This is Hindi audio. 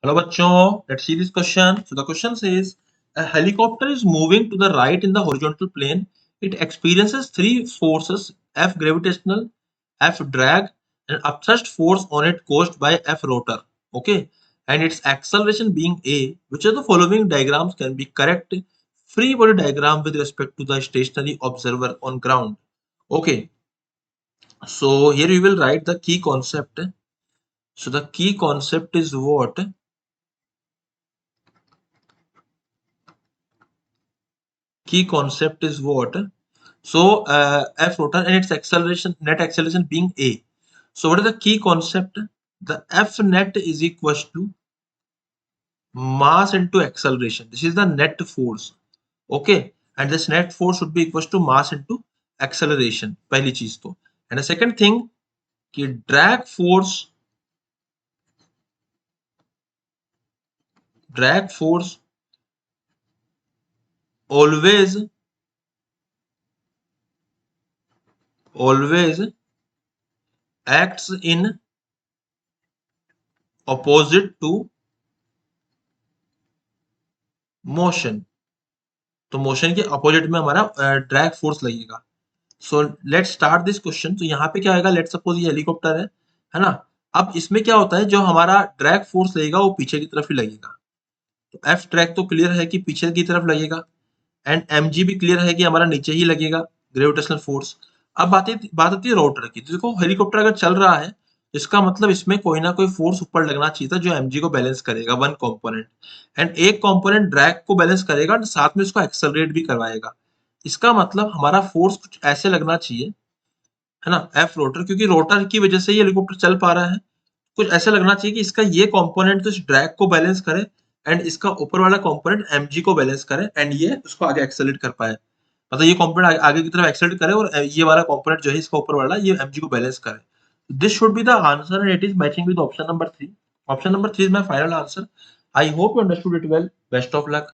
Hello bachcho, let's see this question. So the question says a helicopter is moving to the right in the horizontal plane. It experiences three forces F gravitational, F drag and upthrust force on it caused by F rotor. Okay, and its acceleration being A, which of the following diagrams can be correct free body diagram with respect to the stationary observer on ground. Okay, so here we will write the key concept. So the key concept is what? Key concept is what? So F rotor and its acceleration, net acceleration being A. So what is the key concept? The F net is equals to mass into acceleration. This is the net force. Okay, and this net force should be equals to mass into acceleration. पहली चीज तो. And the second thing कि drag force always acts in opposite to motion. तो मोशन के अपोजिट में हमारा ड्रैग फोर्स लगेगा. So let's start this question. तो यहाँ पे क्या आएगा, लेट्स सपोज ये हेलीकॉप्टर है ना. अब इसमें क्या होता है, जो हमारा ड्रैग फोर्स लगेगा वो पीछे की तरफ ही लगेगा. तो एफ ड्रैग तो क्लियर है कि पीछे की तरफ लगेगा, एंड एमजी भी क्लियर है कि हमारा नीचे ही लगेगा ग्रेविटेशनल फोर्स. अब बात आती है रोटर की. तो देखो हेलीकॉप्टर अगर चल रहा है, इसका मतलब इसमें कोई ना कोई फोर्स ऊपर लगना चाहिए था जो एमजी को बैलेंस करेगा, वन कंपोनेंट. एंड एक कंपोनेंट ड्रैग को बैलेंस करेगा और साथ में इसको एक्सेलरेट भी करवाएगा. इसका मतलब हमारा फोर्स कुछ ऐसे लगना चाहिए, है ना, एफ रोटर, क्योंकि रोटर की वजह से ये हेलीकॉप्टर चल पा रहा है. कुछ ऐसा लगना चाहिए कि इसका ये कंपोनेंट तो इस ड्रैग को बैलेंस करे एंड इसका ऊपर वाला कंपोनेंट एमजी को बैलेंस करे एंड ये उसको आगे एक्सेलरेट कर पाए. मतलब ये कंपोनेंट आगे की तरफ एक्सेलरेट करे और ये वाला कंपोनेंट जो है इसका ऊपर वाला ये एमजी को बैलेंस करे. This should be the answer and it is matching with option number 3. Option number 3 is my final answer. I hope you understood it well. Best of luck.